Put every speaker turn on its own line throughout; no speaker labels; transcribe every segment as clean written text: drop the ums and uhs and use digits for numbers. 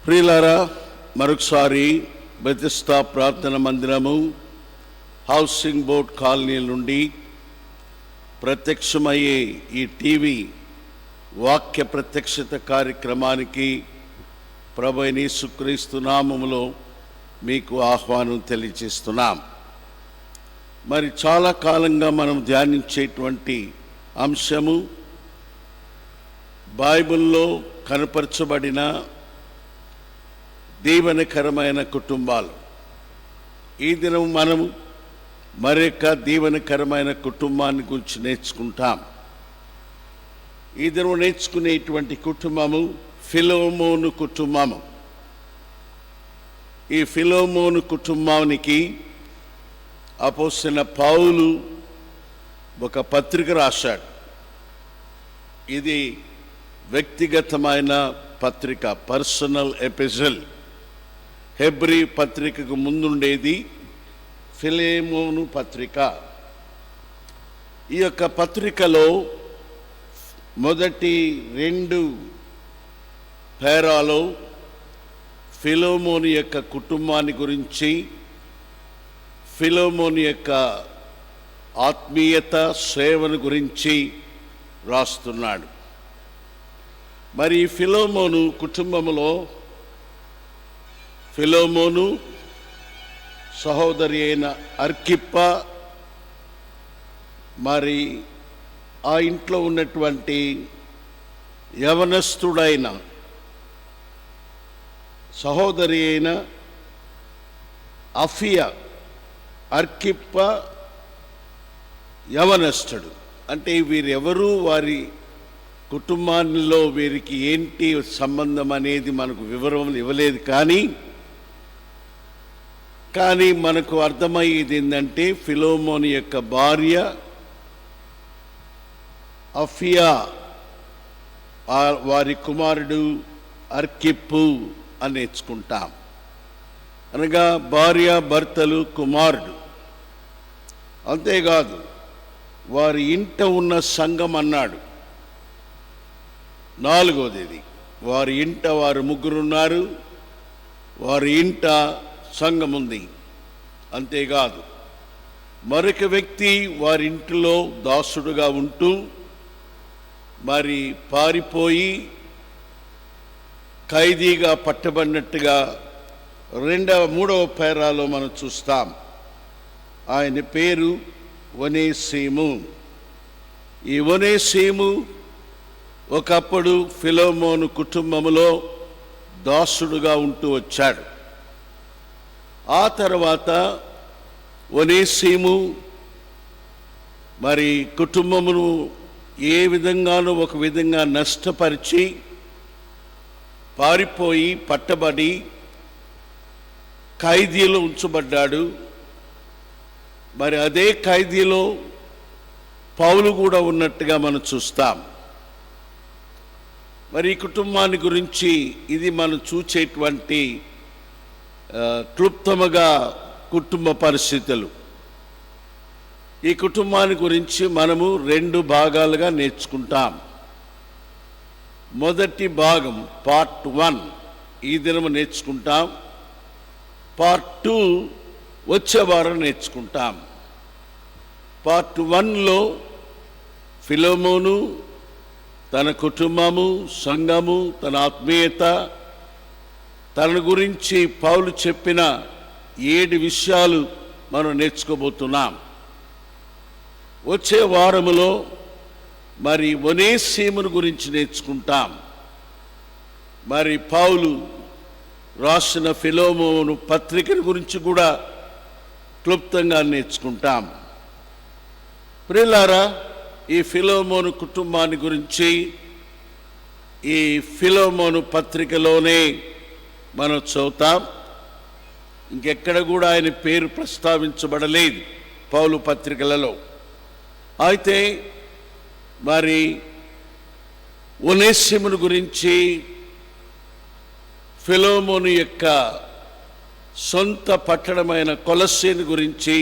ప్రియులారా, మరొకసారి బెతెస్దా ప్రార్థన మందిరము హౌసింగ్ బోర్డ్ కాలనీ నుండి ప్రత్యక్షమయ్యే ఈ టీవీ వాక్య ప్రత్యక్షత కార్యక్రమానికి ప్రభువైన యేసుక్రీస్తు నామములో మీకు ఆహ్వానం తెలియజేస్తున్నాం. మరి చాలా కాలంగా మనం ధ్యానించేటువంటి అంశము బైబిల్లో కనపరచబడిన దీవెనకరమైన కుటుంబాలు. ఈ దినం మనం మరొక దీవెనకరమైన కుటుంబాన్ని గురించి నేర్చుకుంటాం. ఈ దినం నేర్చుకునేటువంటి కుటుంబము ఫిలోమోను కుటుంబము. ఈ ఫిలోమోను కుటుంబానికి అపోస్తలుడైన పౌలు ఒక పత్రిక రాశాడు. ఇది వ్యక్తిగతమైన పత్రిక, పర్సనల్ ఎపిసోడ్. హెబ్రీ పత్రికకు ముందుండేది ఫిలెమోను పత్రిక. ఈ యొక్క పత్రికలో మొదటి 2 పేరాలో ఫిలెమోను యొక్క కుటుంబాన్ని గురించి, ఫిలెమోను యొక్క ఆత్మీయత సేవను గురించి రాస్తున్నాడు. మరి ఫిలెమోను కుటుంబంలో ఫిలెమోను సహోదరి అయిన అర్కిప్ప, మరి ఆ ఇంట్లో ఉన్నటువంటి యవనస్తుడైన సహోదరి అయిన అఫియా. అర్కిప్ప యవనస్తుడు. అంటే వీరెవరు, వారి కుటుంబాల్లో వీరికి ఏంటి సంబంధం అనేది మనకు వివరం ఇవ్వలేదు. కానీ మనకు అర్థమయ్యేది ఏంటంటే ఫిలెమోను యొక్క భార్య అఫియా, వారి కుమారుడు అర్కిప్పు అని నేర్చుకుంటాం. అనగా భార్య, భర్తలు, కుమారుడు. అంతేకాదు, వారి ఇంట ఉన్న సంఘం అన్నాడు. 4వది, వారి ఇంట వారు 3 ఉన్నారు, వారి ఇంట సంఘం ఉంది. అంతేకాదు, మరొక వ్యక్తి వారి ఇంటిలో దాసుడుగా ఉంటూ మరి పారిపోయి ఖైదీగా పట్టబడినట్టుగా 3వ పేరాలో మనం చూస్తాం. ఆయన పేరు ఒనేసిము. ఈ ఒనేసిము ఒకప్పుడు ఫిలెమోను కుటుంబములో దాసుడుగా ఉంటూ వచ్చాడు. ఆ తర్వాత ఒనేసిము మరి కుటుంబమును ఏ విధంగానూ ఒక విధంగా నష్టపరిచి పారిపోయి పట్టబడి ఖైదీలో ఉంచబడ్డాడు. మరి అదే ఖైదీలో పౌలు కూడా ఉన్నట్టుగా మనం చూస్తాం. మరి ఈ కుటుంబాన్ని గురించి ఇది మనం చూచేటువంటి క్లుప్తముగా కుటుంబ పరిస్థితులు. ఈ కుటుంబాన్ని గురించి మనము 2 భాగాలుగా నేర్చుకుంటాం. మొదటి భాగం పార్ట్ 1 ఈ దినము నేర్చుకుంటాం. పార్ట్ 2 వచ్చే వారం నేర్చుకుంటాం. పార్ట్ 1లో ఫిలెమోను, తన కుటుంబము, సంఘము, తన ఆత్మీయత, తన గురించి పౌలు చెప్పిన 7 విషయాలు మనం నేర్చుకోబోతున్నాం. వచ్చే వారములో మరి ఒనేసిమును గురించి నేర్చుకుంటాం. మరి పౌలు రాసిన ఫిలెమోను పత్రికల గురించి కూడా క్లుప్తంగా నేర్చుకుంటాం. ప్రియులారా, ఈ ఫిలెమోను కుటుంబాన్ని గురించి ఈ ఫిలెమోను పత్రికలోనే మనం చదువుతాం. ఇంకెక్కడ కూడా ఆయన పేరు ప్రస్తావించబడలేదు పౌలు పత్రికలలో. అయితే మరి ఒనేసిమును గురించి, ఫిలెమోను యొక్క సొంత పట్టణమైన కొలస్సీని గురించి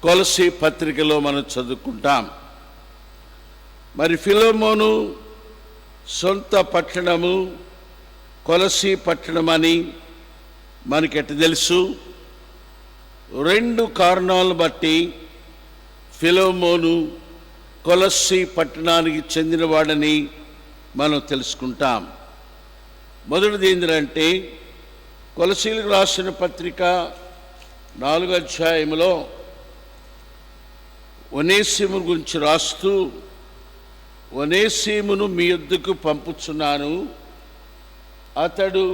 కొలస్సీ పత్రికలో మనం చదువుకుంటాం. మరి ఫిలెమోను సొంత పట్టణము కొలసీ పట్టణం అని మనకెట్ట తెలుసు? 2 కారణాలను బట్టి ఫిలోమోను కొలస్సీ పట్టణానికి చెందినవాడని మనం తెలుసుకుంటాం. మొదటిది ఏంటంటే, కొలసీలకు రాసిన పత్రిక 4వ అధ్యాయంలో ఒనేసిము గురించి రాస్తూ, ఒనేసిమును మీ యొద్దకు పంపుచున్నాను, అతడు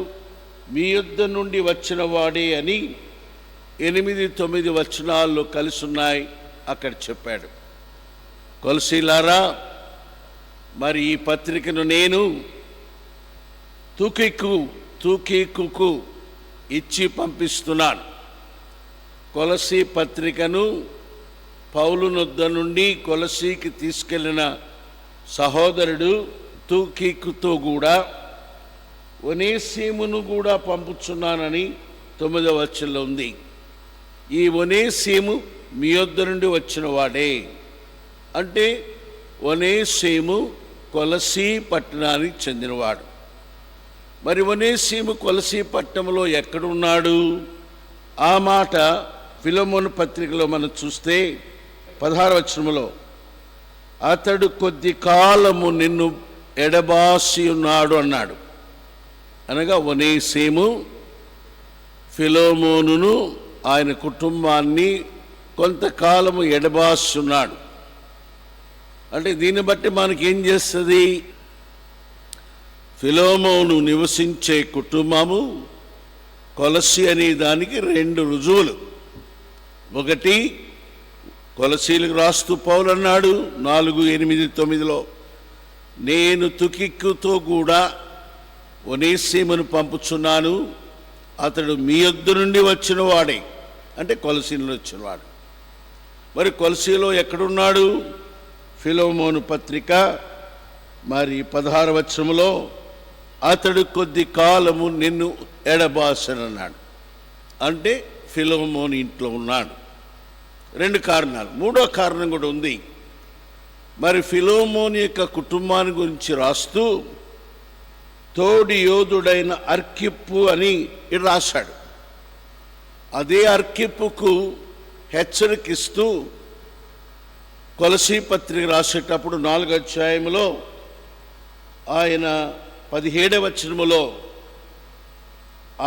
మీ యొద్ద నుండి వచ్చిన వాడే అని 8-9 వచనాల్లో కలిసి ఉన్నాయి. అక్కడ చెప్పాడు. కొలసీలారా, మరి ఈ పత్రికను నేను తూకీకుకు ఇచ్చి పంపిస్తున్నాను. కొలసీ పత్రికను పౌలు నొద్ద నుండి కొలసీకి తీసుకెళ్లిన సహోదరుడు తూకీకుతో కూడా ఒనేసిమును కూడా పంపుచున్నానని 9వ వచనంలో ఉంది. ఈ ఒనేసిము మీ యొద్ద నుండి వచ్చిన వాడే అంటే ఒనేసిము కొలసీ పట్టణానికి చెందినవాడు. మరి ఒనేసిము కొలసీ పట్టణంలో ఎక్కడున్నాడు? ఆ మాట ఫిలోమోను పత్రికలో మనం చూస్తే 16వ వచనంలో, అతడు కొద్ది కాలము నిన్ను ఎడబాసి ఉన్నాడు అన్నాడు. అనగా ఒనేసిము ఫిలోమోనును ఆయన కుటుంబాన్ని కొంతకాలము ఎడబాస్తున్నాడు. అంటే దీన్ని బట్టి మనకేం చేస్తుంది? ఫిలోమోను నివసించే కుటుంబము కొలసీ అనే దానికి 2 రుజువులు. ఒకటి, కొలసీలకు రాస్తూ పౌలు అన్నాడు 4:8-9లో, నేను తుకిక్కుతో కూడా ఒనేసిమును పంపుచున్నాను, అతడు మీ యొద్ద నుండి వచ్చిన వాడే అంటే కొలసీలో వచ్చినవాడు. మరి కొలసీలో ఎక్కడున్నాడు? ఫిలోమోను పత్రిక మరి 16వ వచనంలో, అతడు కొద్ది కాలము నిన్ను ఎడబాసనన్నాడు. అంటే ఫిలోమోను ఇంట్లో ఉన్నాడు. 2 కారణాలు. 3వ కారణం కూడా ఉంది. మరి ఫిలోమోను యొక్క కుటుంబాన్ని గురించి రాస్తూ తోడి యోధుడైన అర్కిప్పు అని రాశాడు. అదే అర్కిప్పుకు హెచ్చరికిస్తూ కొలసీ పత్రిక రాసేటప్పుడు 4వ అధ్యాయంలో ఆయన 17వ వచనములో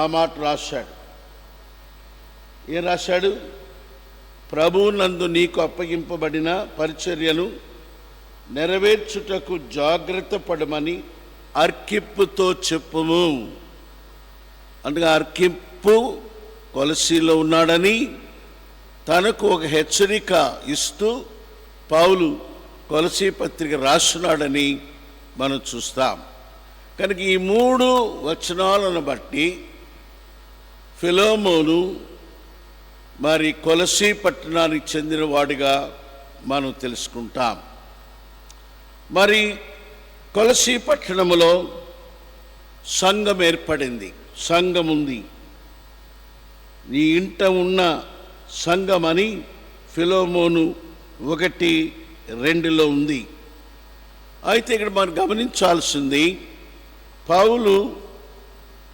ఆ మాట రాశాడు. ఏం రాశాడు? ప్రభువునందు నీకు అప్పగింపబడిన పరిచర్యను నెరవేర్చుటకు జాగ్రత్త పడమని అర్కిప్పుతో చెప్పుము. అంటే అర్కిప్పు కొలసీలో ఉన్నాడని తనకు ఒక హెచ్చరిక ఇస్తూ పౌలు కొలసీ పత్రిక రాస్తున్నాడని మనం చూస్తాం. కనుక ఈ 3 వచనాలను బట్టి ఫిలోమోను మరి కొలసీ పట్టణానికి చెందినవాడిగా మనం తెలుసుకుంటాం. మరి కొలసీ పట్టణములో సంఘం ఏర్పడింది, సంఘం ఉంది. నీ ఇంట ఉన్న సంఘం అని ఫిలోమోను 1:2లో ఉంది. అయితే ఇక్కడ మనం గమనించాల్సింది, పౌలు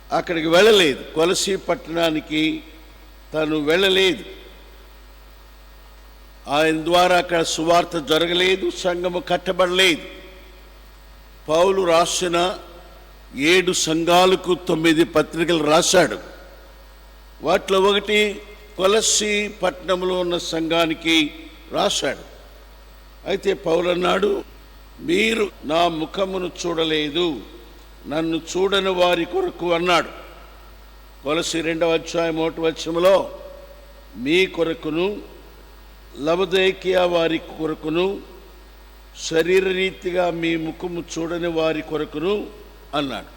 అక్కడికి వెళ్ళలేదు, కొలసీ పట్టణానికి తను వెళ్ళలేదు. ఆయన ద్వారా అక్కడ సువార్త జరగలేదు, సంఘము కట్టబడలేదు. పౌలు రాసిన 7 సంఘాలకు 9 పత్రికలు రాశాడు. వాటిలో ఒకటి కొలసీ పట్టణంలో ఉన్న సంఘానికి రాశాడు. అయితే పౌలు అన్నాడు, మీరు నా ముఖమును చూడలేదు, నన్ను చూడని వారి కొరకు అన్నాడు. కొలసీ 2వ అధ్యాయం 1వ వచనంలో, మీ కొరకును లవొదికయ వారి కొరకును శరీరరీతిగా మీ ముఖము చూడని వారి కొరకును అన్నాడు.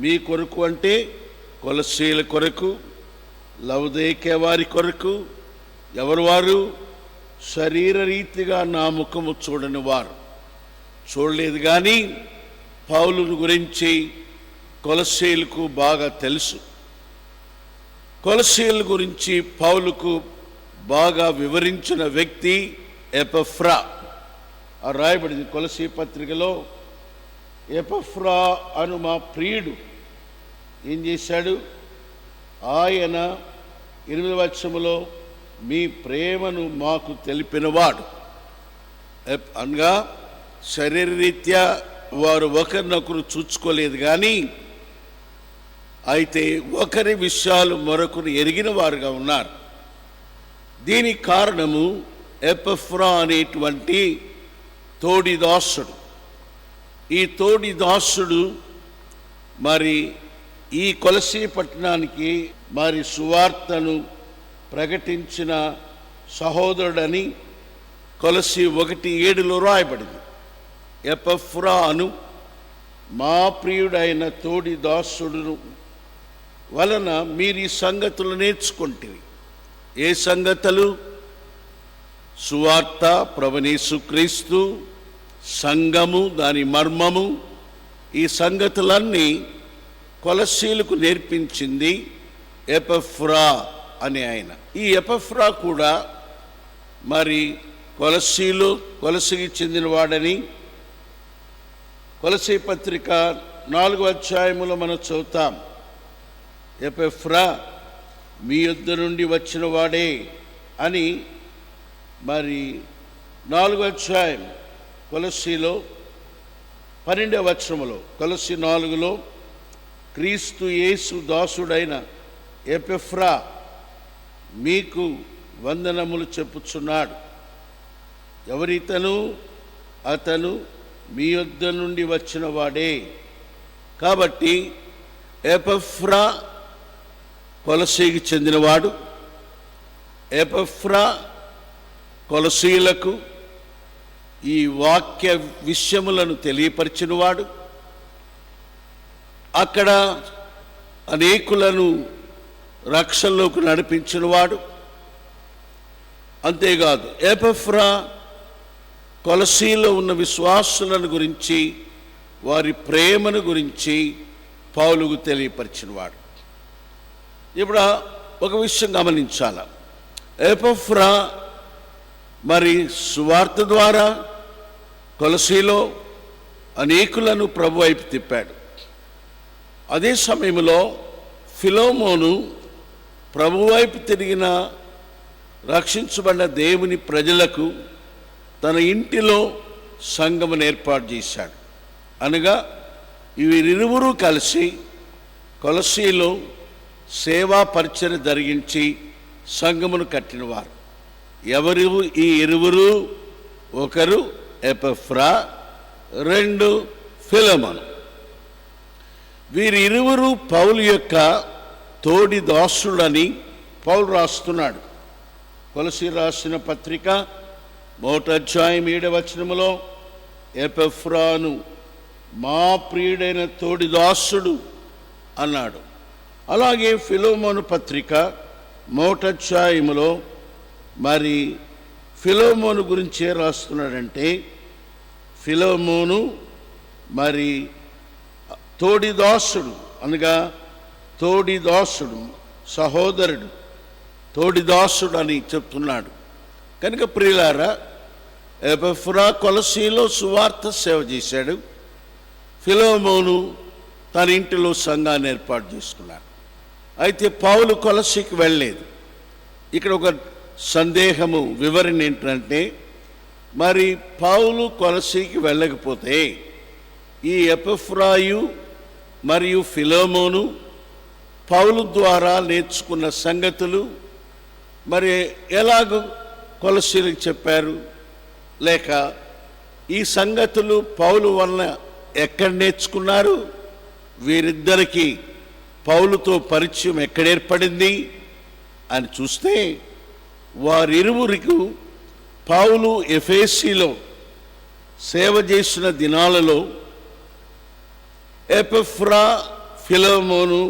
మీ కొరకు అంటే కొలసీల కొరకు, లవొదికయ వారి కొరకు. ఎవరు వారు? శరీరరీతిగా నా ముఖము చూడని వారు. చూడలేదు, కానీ పౌలును గురించి కొలసీలకు బాగా తెలుసు. కొలసీల గురించి పౌలుకు బాగా వివరించిన వ్యక్తి ఎపఫ్రా. రాయబడింది కొలసీ పత్రికలో, ఎపఫ్రా అను మా ప్రియుడు ఏం చేశాడు? ఆయన 8వ వచనములో మీ ప్రేమను మాకు తెలిపినవాడు. అనగా శరీరరీత్యా వారు ఒకరినొకరు చూచుకోలేదు, కానీ అయితే ఒకరి విషయాలు మరొకరు ఎరిగిన వారుగా ఉన్నారు. దీనికి కారణము ఎపఫ్రా అనేటువంటి తోడిదాసుడు. ఈ తోడిదాసుడు మరి ఈ కొలసీ పట్టణానికి మరి సువార్తను ప్రకటించిన సహోదరుడని కొలసీ 1:7 రాయబడింది. ఎపఫ్రా అను మా ప్రియుడైన తోడిదాసుడును వలన మీరు ఈ సంగతులు నేర్చుకుంటుంది. ఏ సంగతులు? సువార్త, ప్రభువైన యేసుక్రీస్తు, సంఘము, దాని మర్మము, ఈ సంగతులన్నీ కొలసీలకు నేర్పించింది ఎపఫ్రా అనే ఆయన. ఈ ఎపఫ్రా కూడా మరి కొలసీకి చెందినవాడని కొలసీ పత్రిక 4వ అధ్యాయములో మనం చదువుతాం. ఎపఫ్రా మీ యొద్ద నుండి వచ్చిన వాడే అని మరి 4వ అధ్యాయం కొలసీలో 12వ వచనములో, కొలసీ 4లో క్రీస్తు యేసు దాసుడైన ఎపఫ్రా మీకు వందనములు చెప్పుచున్నాడు. ఎవరితను? అతను మీ యొద్ద నుండి వచ్చిన వాడే. కాబట్టి ఎపఫ్రా కొలసీకి చెందినవాడు. ఎపఫ్రా కొలసీలకు ఈ వాక్య విషయములను తెలియపరిచినవాడు. అక్కడ అనేకులను రక్షణలోకి నడిపించినవాడు. అంతేకాదు, ఎపఫ్రా కొలసీలో ఉన్న విశ్వాసులను గురించి, వారి ప్రేమను గురించి పౌలుకు తెలియపరిచినవాడు. ఇప్పుడు ఒక విషయం గమనించాల. ఎపఫ్రా మరి సువార్త ద్వారా కొలసీలో అనేకులను ప్రభు వైపు తిప్పాడు. అదే సమయంలో ఫిలోమోను ప్రభు వైపు తిరిగిన రక్షించబడిన దేవుని ప్రజలకు తన ఇంటిలో సంఘమును ఏర్పాటు చేశాడు. అనగా వీరిరువురు కలిసి కొలసీలో సేవా పరిచర్య జరిగించి సంఘమును కట్టినవారు. ఎవరు ఈ ఇరువురు? ఒకరు ఎపఫ్రా, 2 ఫిలోమోను. వీరిరువురు పౌలు యొక్క తోడి దాసుడని పౌలు రాస్తున్నాడు. కొలసీ రాసిన పత్రిక 1వ అధ్యాయం 7వ వచనములో ఎపఫ్రాను మా ప్రియుడైన తోడి దాసుడు అన్నాడు. అలాగే ఫిలోమోను పత్రిక 1వ అధ్యాయములో మరి ఫిలోమోను గురించే రాస్తున్నాడంటే, ఫిలోమోను మరి తోడిదాసుడు, అనగా తోడిదాసుడు, సహోదరుడు, తోడిదాసుడు అని చెప్తున్నాడు. కనుక ప్రియులారా, ఎపఫ్రా కొలసీలో సువార్త సేవ చేశాడు. ఫిలోమోను తన ఇంటిలో సంఘాన్ని ఏర్పాటు చేసుకున్నాడు. అయితే పౌలు కొలసీకి వెళ్ళలేదు. ఇక్కడ ఒక సందేహము, వివరణ ఏంటంటే, మరి పౌలు కొలసీకి వెళ్ళకపోతే ఈ ఎపఫ్రాయు మరియు ఫిలోమోను పౌలు ద్వారా నేర్చుకున్న సంగతులు మరి ఎలాగో కొలసీలకు చెప్పారు? లేక ఈ సంగతులు పౌలు వలన ఎక్కడ నేర్చుకున్నారు? వీరిద్దరికీ పౌలుతో పరిచయం ఎక్కడ ఏర్పడింది అని చూస్తే, వారిరువురికి పౌలు ఎఫెసీలో సేవ చేసిన దినాలలో ఎపఫ్రా, ఫిలోమోను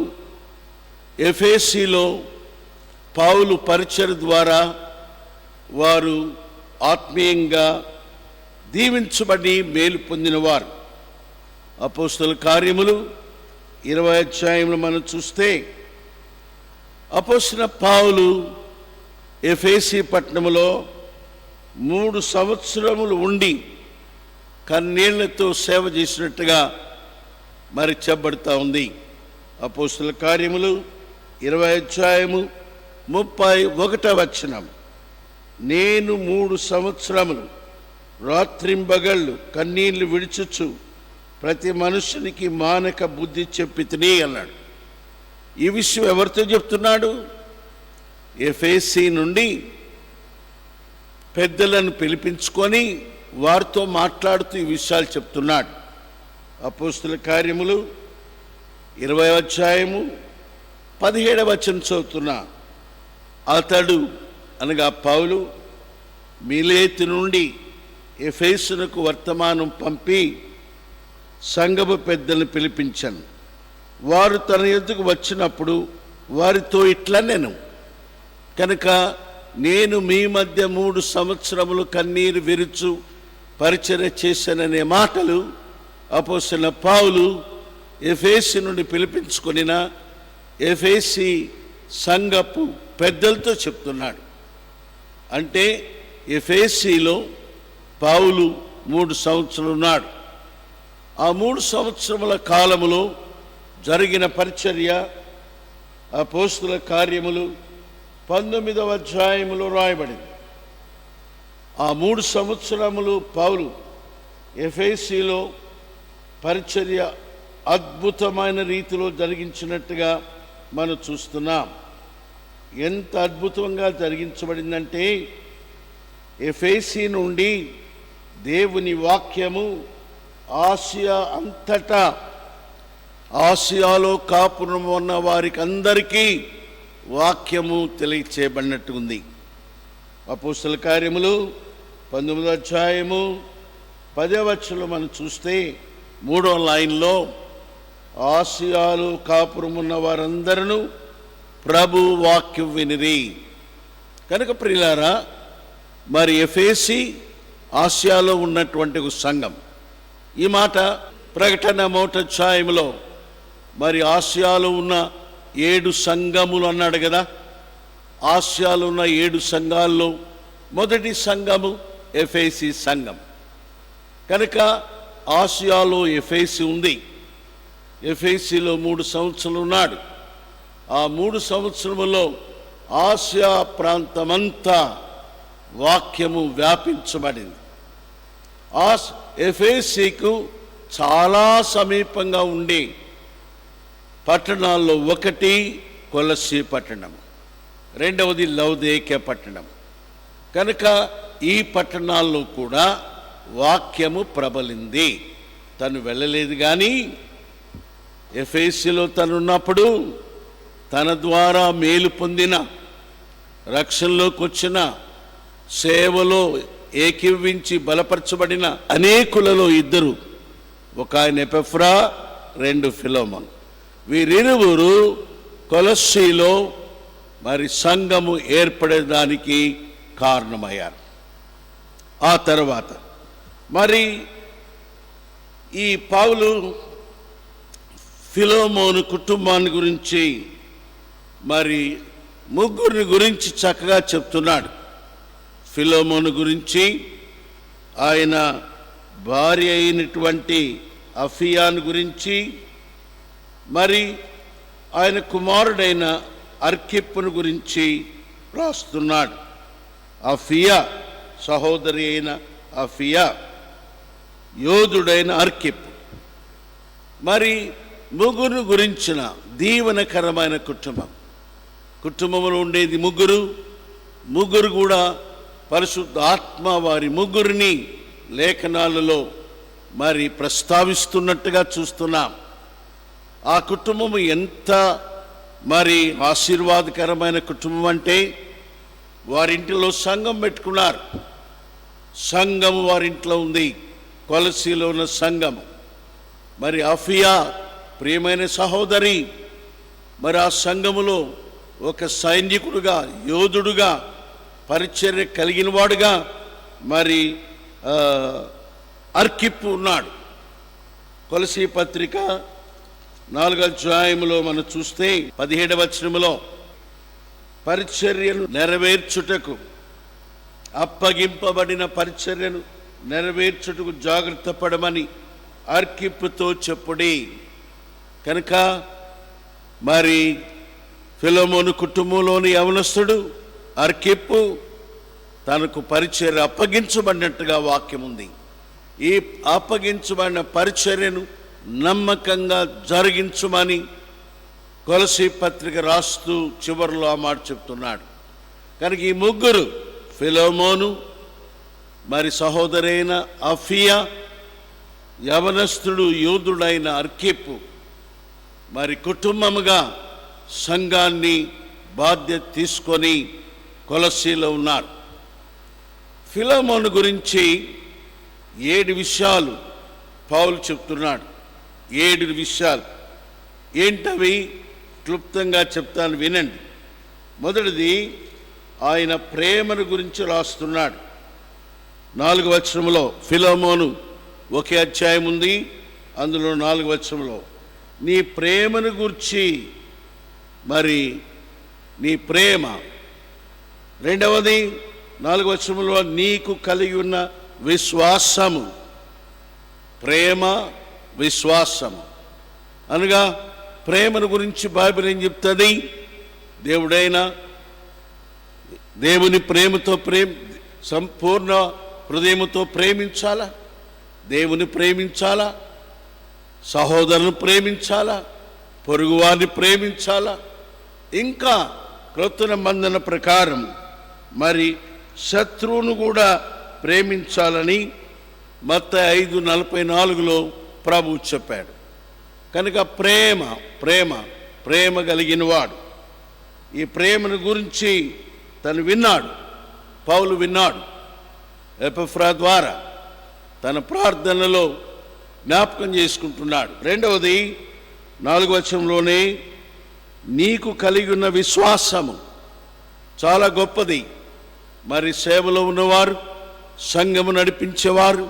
ఎఫెసీలో పౌలు పరిచర్య ద్వారా వారు ఆత్మీయంగా దీవించబడి మేలు పొందినవారు. అపోస్తలుల కార్యములు 20వ అధ్యాయంలో మనం చూస్తే, అపోస్తలుడైన పౌలు ఎఫెసీ పట్టణములో 3 సంవత్సరములు ఉండి కన్నీళ్లతో సేవ చేసినట్టుగా మరి చెప్పబడుతూ ఉంది. అపోస్తుల కార్యములు 20 అధ్యాయము 31 నేను 3 సంవత్సరములు రాత్రింబగళ్ళు కన్నీళ్లు విడిచుచు ప్రతి మనుషునికి మానక బుద్ధి చెప్పి తిని అన్నాడు. ఈ విషయం ఎవరితో చెప్తున్నాడు? ఎఫెసీ నుండి పెద్దలను పిలిపించుకొని వారితో మాట్లాడుతూ ఈ విషయాలు చెప్తున్నాడు. అపోస్తుల కార్యములు 20 అధ్యాయము 17 వచనం చదువుతున్నా. అతడు అనగా పౌలు మిలేతు నుండి ఎఫెసునకు వర్తమానం పంపి సంఘపు పెద్దలను పిలిపించాను. వారు తన ఎదుగు వచ్చినప్పుడు వారితో ఇట్లా నేను కనుక నేను మీ మధ్య 3 సంవత్సరములు కన్నీరు విరుచు పరిచర్య చేశాననే మాటలు అపోస్తలుడైన పౌలు ఎఫెసీ నుండి పిలిపించుకొనిన ఎఫెసీ సంఘపు పెద్దలతో చెప్తున్నాడు. అంటే ఎఫెసీలో పౌలు 3 సంవత్సరాలు ఉన్నాడు. ఆ 3 సంవత్సరముల కాలములో జరిగిన పరిచర్య అపోస్తలుల కార్యములు 19వ అధ్యాయములో రాయబడింది. ఆ 3 సంవత్సరములు పౌలు ఎఫెసీలో పరిచర్య అద్భుతమైన రీతిలో జరిగించినట్టుగా మనం చూస్తున్నాం. ఎంత అద్భుతంగా జరిగించబడిందంటే ఎఫెసీ నుండి దేవుని వాక్యము ఆసియా అంతటా, ఆసియాలో కాపురం ఉన్న వారికి అందరికీ వాక్యము తెలియచేయబడినట్టు ఉంది. అపోస్తలుల కార్యములు 19వ అధ్యాయము 10వ వచనంలో మనం చూస్తే 3వ లైన్లో ఆసియాలో కాపురం ఉన్న వారందరూ ప్రభు వాక్యం వినిరి. కనుక ప్రియులారా, మరి ఎఫెసీ ఆసియాలో ఉన్నటువంటి ఒక సంఘం. ఈ మాట ప్రకటన 1వ అధ్యాయములో మరి ఆసియాలో ఉన్న 7 సంఘములు అన్నాడు కదా. ఆసియాలో ఉన్న 7 సంఘాల్లో మొదటి సంఘము ఎఫెసీ సంఘం. కనుక ఆసియాలో ఎఫెసీ ఉంది. ఎఫెసీలో 3 సంవత్సరాలు ఉన్నాడు. ఆ 3 సంవత్సరములో ఆసియా ప్రాంతమంతా వాక్యము వ్యాపించబడింది. ఎఫెసీకు చాలా సమీపంగా ఉండి పట్టణాల్లో ఒకటి కొలస్సీ పట్టణం, రెండవది లౌదేక్య పట్టణం. కనుక ఈ పట్టణాల్లో కూడా వాక్యము ప్రబలింది. తను వెళ్ళలేదు, కానీ ఎఫెసీలో తనున్నప్పుడు తన ద్వారా మేలు పొందిన, రక్షణలోకి వచ్చిన, సేవలో ఏకీవించి బలపరచబడిన అనేకులలో 2, ఒక ఆయన ఎపెఫ్రా, 2 ఫిలోమోను. వీరిరువురు కొలస్సీలో మరి సంఘము ఏర్పడేదానికి కారణమయ్యారు. ఆ తర్వాత మరి ఈ పౌలు ఫిలోమోను కుటుంబాన్ని గురించి మరి 3 గురించి చక్కగా చెప్తున్నాడు. ఫిలోమోను గురించి, ఆయన భార్య అయినటువంటి అఫియాను గురించి, మరి ఆయన కుమారుడైన అర్కిప్పును గురించి రాస్తున్నాడు. అఫియా సహోదరి అయిన అఫియా, యోధుడైన అర్కిప్పు. మరి 3 గురించిన దీవెనకరమైన కుటుంబంలో ఉండేది 3 కూడా పరిశుద్ధ ఆత్మ వారి 3 లేఖనాలలో మరి ప్రస్తావిస్తున్నట్టుగా చూస్తున్నాం. ఆ కుటుంబము ఎంత మరి ఆశీర్వాదకరమైన కుటుంబం అంటే, వారింటిలో సంఘం పెట్టుకున్నారు. సంఘము వారింట్లో ఉంది, కొలసీలో ఉన్న సంఘము. మరి అఫియా ప్రియమైన సహోదరి, మరి ఆ సంఘములో ఒక సైనికుడుగా, యోధుడుగా, పరిచర్య కలిగిన వాడుగా మరి అర్కిప్పు ఉన్నాడు. కొలసీ పత్రిక 4వ అధ్యాయములో మనం చూస్తే 17వ వచనములో పరిచర్యను నెరవేర్చుటకు, అప్పగింపబడిన పరిచర్యను నెరవేర్చుటకు జాగ్రత్త పడమని అర్కిప్పుతో చెప్పుడి. కనుక మరి ఫిలెమోను కుటుంబంలోని యవనస్తుడు అర్కిప్పు తనకు పరిచర్య అప్పగించబడినట్టుగా వాక్యం ఉంది. ఈ అప్పగించబడిన పరిచర్యను నమ్మకంగా జరిగించమని కొలసీ పత్రిక రాస్తూ చివరిలో ఆ మాట చెప్తున్నాడు. కనుక ఈ ముగ్గురు, ఫిలెమోను, మరి సహోదరైన అఫియా, యవనస్తుడు యూదుడైన అర్కిప్పు, మరి కుటుంబముగా సంఘాన్ని బాధ్యత తీసుకొని కొలసీలో ఉన్నారు. ఫిలెమోను గురించి 7 విషయాలు పౌలు చెప్తున్నాడు. 7 విషయాలు ఏంటవి? క్లుప్తంగా చెప్తాను, వినండి. మొదటిది, ఆయన ప్రేమను గురించి రాస్తున్నాడు. 4వ వచనంలో, ఫిలెమోను ఒకే అధ్యాయం ఉంది, అందులో 4వ వచనంలో నీ ప్రేమను గురించి, మరి నీ ప్రేమ. రెండవది 4వ వచనంలో నీకు కలిగి ఉన్న విశ్వాసము. ప్రేమ, విశ్వాసము అనగా ప్రేమను గురించి బైబిల్ ఏం చెప్తుంది? దేవుని ప్రేమతో సంపూర్ణ హృదయముతో ప్రేమించాలా, దేవుని ప్రేమించాలా, సహోదరుని ప్రేమించాలా, పొరుగువారిని ప్రేమించాలా, ఇంకా క్రొత్త నిబంధన ప్రకారం మరి శత్రువును కూడా ప్రేమించాలని మత్తయి 5:44లో ప్రభువు చెప్పాడు. కనుక ప్రేమ కలిగిన వాడు. ఈ ప్రేమను గురించి తను విన్నాడు, పౌలు విన్నాడు. ఎపఫ్రా ద్వారా తన ప్రార్థనలో జ్ఞాపకం చేసుకుంటున్నాడు. రెండవది 4వ వచనంలోనే నీకు కలిగి ఉన్న విశ్వాసము చాలా గొప్పది. మరి సేవలో ఉన్నవారు, సంఘము నడిపించేవారు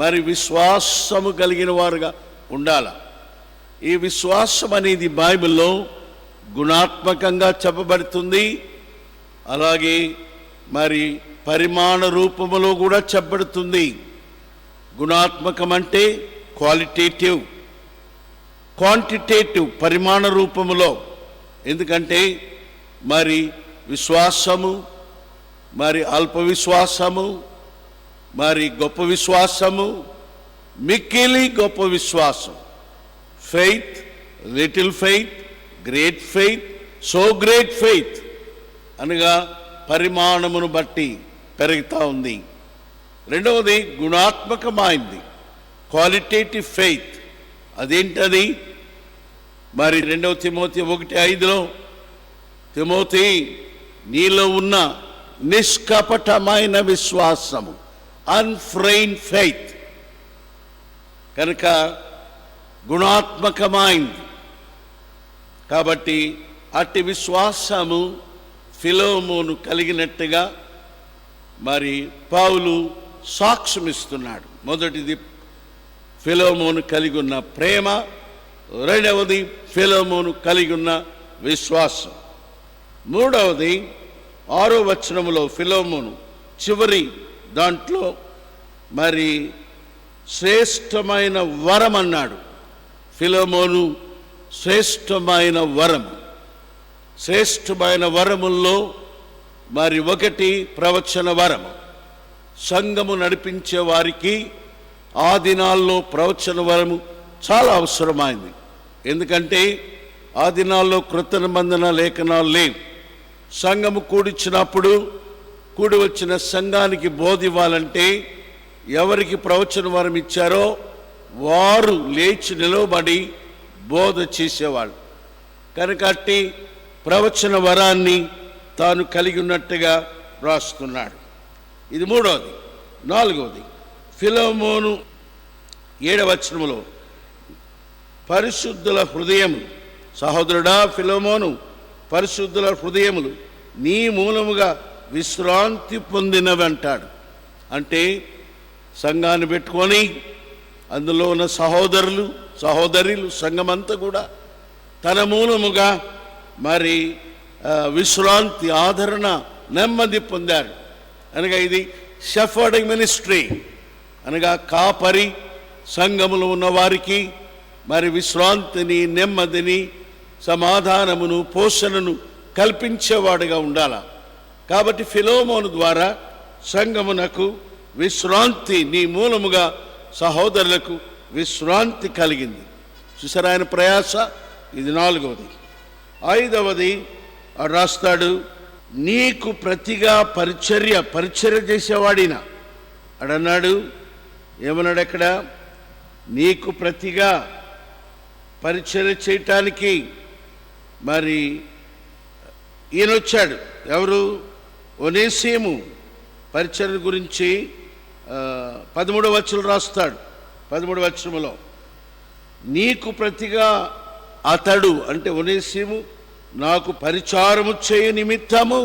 మరి విశ్వాసము కలిగిన వారుగా ఉండాల. ఈ విశ్వాసం అనేది బైబిల్లో గుణాత్మకంగా చెప్పబడుతుంది, అలాగే మరి పరిమాణ రూపములో కూడా చెప్పబడుతుంది. గుణాత్మకం అంటే క్వాలిటేటివ్, క్వాంటిటేటివ్ పరిమాణ రూపములో. ఎందుకంటే మరి విశ్వాసము, మరి అల్ప విశ్వాసము, మరి గొప్ప విశ్వాసము, మిక్కిలి గొప్ప విశ్వాసం, faith, little faith, great faith, so great faith అనగా పరిమాణమును బట్టి పెరుగుతూ ఉంది. రెండవది గుణాత్మకమైంది, క్వాలిటేటివ్ ఫెయిత్. అదేంటది? మరి 2 తిమోతి 1:5లో తిమోతి నీలో ఉన్న నిష్కపటమైన విశ్వాసము, అన్ఫ్రెయిన్ ఫెయిత్. కనుక గుణాత్మకమైంది. కాబట్టి అట్టి విశ్వాసము ఫిలెమోను కలిగినట్టుగా మరి పౌలు సాక్ష్యమిస్తున్నాడు. మొదటిది ఫిలెమోను కలిగి ఉన్న ప్రేమ, రెండవది ఫిలెమోను కలిగి ఉన్న విశ్వాసం. మూడవది 6వ వచనములో ఫిలెమోను చివరి దాంట్లో మరి శ్రేష్టమైన వరం అన్నాడు. ఫిలెమోను శ్రేష్టమైన వరము. శ్రేష్టమైన వరముల్లో మరి ఒకటి ప్రవచన వరము. సంఘము నడిపించే వారికి ఆ దినాల్లో ప్రవచన వరము చాలా అవసరమైంది. ఎందుకంటే ఆ దినాల్లో క్రొత్త నిబంధన లేఖనాలు లేవు. సంఘము కూడి వచ్చిన సంఘానికి బోధ ఇవ్వాలంటే ఎవరికి ప్రవచన వరం ఇచ్చారో వారు లేచి నిలవబడి బోధ చేసేవాళ్ళు. కనుక అట్టి ప్రవచన వరాన్ని తాను కలిగి ఉన్నట్టుగా రాస్తున్నాడు. ఇది మూడవది. నాలుగవది ఫిలెమోను 7వ వచనములో పరిశుద్ధుల హృదయము, సహోదరుడా ఫిలెమోను, పరిశుద్ధుల హృదయములు నీ మూలముగా విశ్రాంతి పొందినవి అంటాడు. అంటే సంఘాన్ని పెట్టుకొని అందులో ఉన్న సహోదరులు సంఘమంతా కూడా తన మూలముగా మరి విశ్రాంతి, ఆదరణ, నెమ్మది పొందారు. అనగా ఇది షెఫర్డింగ్ మినిస్ట్రీ అనగా కాపరి సంఘములో ఉన్న వారికి మరి విశ్రాంతిని, నెమ్మదిని సమాధానమును పోషణను కల్పించేవాడుగా ఉండాలి. కాబట్టి ఫిలోమోను ద్వారా సంఘమునకు విశ్రాంతి, నీ మూలముగా సహోదరులకు విశ్రాంతి కలిగింది. చూసారా ఆయన ప్రయాస. ఇది 4వది. 5వది రాస్తాడు, నీకు ప్రతిగా పరిచర్య చేసేవాడిన అడన్నాడు. ఏమన్నాడు అక్కడ? నీకు ప్రతిగా పరిచర్య చేయటానికి మరి ఈయన వచ్చాడు. ఎవరు? ఒనేసిము. పరిచర్య గురించి 13వ వచనం రాస్తాడు. 13వ వచనంలో నీకు ప్రతిగా అతడు అంటే ఒనేసిము నాకు పరిచారము చేయ నిమిత్తము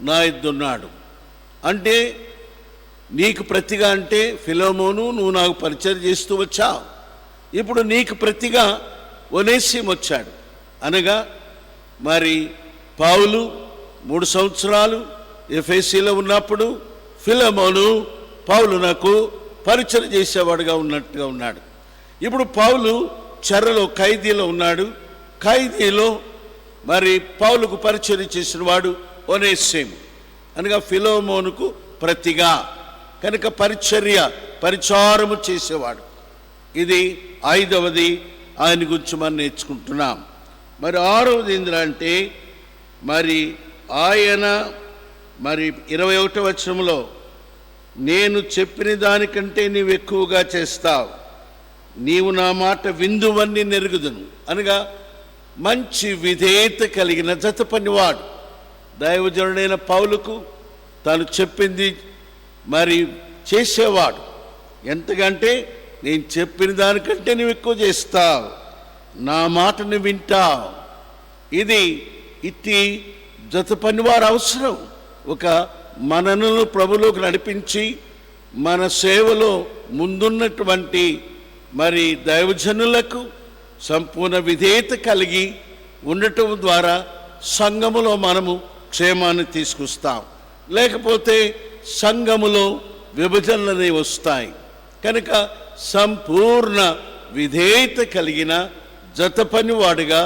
నా ఇద్దున్నాడు. అంటే నీకు ప్రతిగా అంటే ఫిలోమోను, నువ్వు నాకు పరిచయం చేస్తూ వచ్చావు. ఇప్పుడు నీకు ప్రతిగా ఒనేసిము వచ్చాడు. అనగా మరి పౌలు 3 సంవత్సరాలు ఎఫెసీలో ఉన్నప్పుడు ఫిలోమోను పౌలునకు పరిచయం చేసేవాడుగా ఉన్నట్టుగా ఉన్నాడు. ఇప్పుడు పౌలు చెరలో ఖైదీలో ఉన్నాడు. ఖైదీలో మరి పౌలుకు పరిచయం చేసిన వాడు ఒనేసిము. అనగా ఫిలోమోనుకు ప్రతిగా కనుక పరిచారము చేసేవాడు. ఇది 5వది. ఆయన గురించి మనం నేర్చుకుంటున్నాం. మరి 6వది ఏంటంటే మరి ఆయన మరి 21వ వచనంలో నేను చెప్పిన దానికంటే నీవు ఎక్కువగా చేస్తావు, నీవు నా మాట విందువన్నీ నెరుగుదును. అనగా మంచి విధేయత కలిగిన జత పనివాడు. దైవజనుడైన పౌలుకు తాను చెప్పింది మరి చేసేవాడు. ఎంతకంటే నేను చెప్పిన దానికంటే నువ్వు ఎక్కువ చేస్తావు, నా మాటను వింటావు. ఇది ఇట్టి జత పనివారు అవసరం. ఒక మనను ప్రభులోకి నడిపించి మన సేవలో ముందున్నటువంటి మరి దైవజనులకు సంపూర్ణ విధేయత కలిగి ఉండటం ద్వారా సంఘములో మనము క్షేమాన్ని తీసుకొస్తాం. లేకపోతే సంఘములో విభజనలనే వస్తాయి. కనుక సంపూర్ణ విధేయత కలిగిన జత పనివాడుగా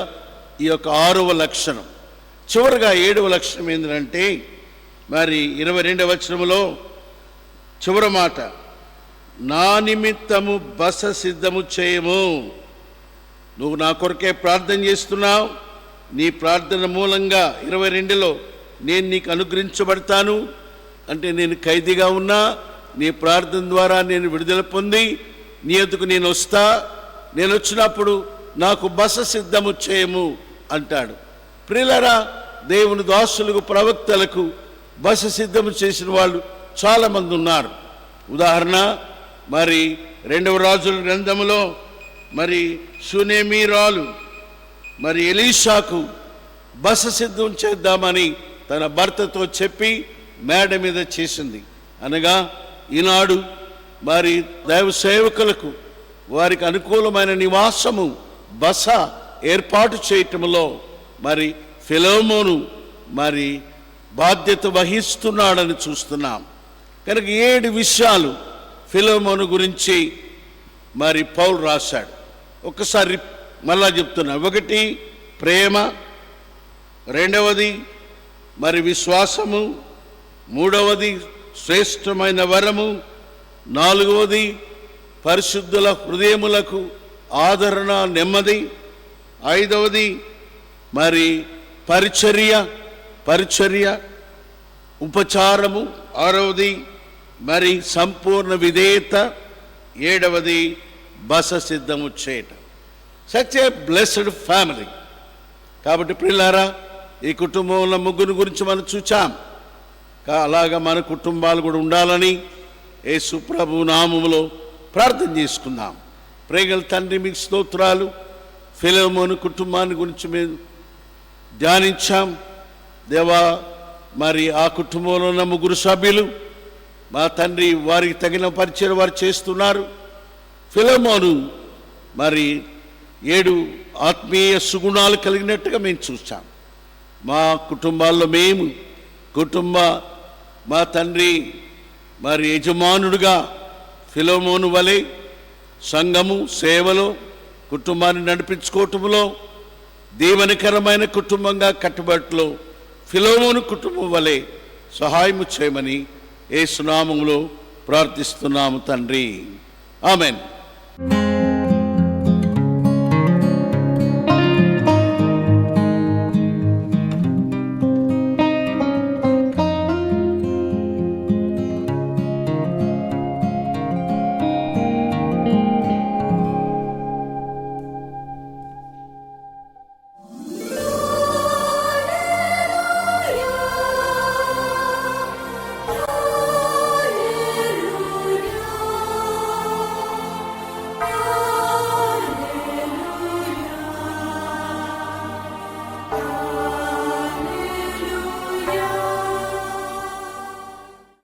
ఈ యొక్క 6వ లక్షణం. చివరిగా 7వ లక్షణం ఏంటంటే మరి 22వ వచనంలో చివరి మాట, నా నిమిత్తము బస సిద్ధము చేయము. నువ్వు నా కొరకే ప్రార్థన చేస్తున్నావు. నీ ప్రార్థన మూలంగా 22లో నేను నీకు అనుగ్రహించబడతాను. అంటే నేను ఖైదీగా ఉన్నా, నీ ప్రార్థన ద్వారా నేను విడుదల పొంది నీ ఎదుకు నేను వస్తా. నేను వచ్చినప్పుడు నాకు బస సిద్ధము చేయము అంటాడు. ప్రియులారా, దేవుని దాసులకు ప్రవక్తలకు బస సిద్ధము చేసిన వాళ్ళు చాలామంది ఉన్నారు. ఉదాహరణ మరి 2వ రాజుల గ్రంథములో మరి షూనేమీరాలు మరి ఎలీషాకు బస సిద్ధం చేద్దామని తన భర్తతో చెప్పి మేడ మీద చేసింది. అనగా ఈనాడు మరి దైవ సేవకులకు వారికి అనుకూలమైన నివాసము బస ఏర్పాటు చేయటంలో మరి ఫిలోమోను మరి బాధ్యత వహిస్తున్నాడని చూస్తున్నాం. కనుక 7 విషయాలు ఫిలోమోను గురించి మరి పౌలు రాశాడు. ఒక్కసారి మళ్ళా చెప్తున్నా. 1 ప్రేమ, 2వది మరి విశ్వాసము, 3వది శ్రేష్టమైన వరము, 4వది పరిశుద్ధుల హృదయములకు ఆదరణ నెమ్మది, 5వది మరి పరిచర్య ఉపచారము, 6వది మరి సంపూర్ణ విధేయత, 7వది బస సిద్ధము చేయటం. Such a blessed family. కాబట్టి ప్రియులారా, ఈ కుటుంబంలో ముగ్గురు గురించి మనం చూచాం. అలాగా మన కుటుంబాలు కూడా ఉండాలని యేసు ప్రభు నామములో ప్రార్థన చేసుకుందాం. ప్రేగల తండ్రి, మీకు స్తోత్రాలు. ఫిలోమోను కుటుంబాన్ని గురించి మేము ధ్యానించాం. దేవా, మరి ఆ కుటుంబంలో ఉన్న 3 సభ్యులు మా తండ్రి వారికి తగిన పరిచయం వారు చేస్తున్నారు. ఫిలోమోను మరి 7 ఆత్మీయ సుగుణాలు కలిగినట్టుగా మేము చూసాం. మా కుటుంబాల్లో మేము మా తండ్రి మరి యజమానుడుగా ఫిలోమోను వలె సంఘము సేవలో కుటుంబాన్ని నడిపించుకోవటంలో దీవెనకరమైన కుటుంబంగా కట్టుబాటులో ఫిలోమోను కుటుంబం వలె సహాయము చేయమని యేసు నామములో ప్రార్థిస్తున్నాము తండ్రి. ఆమెన్.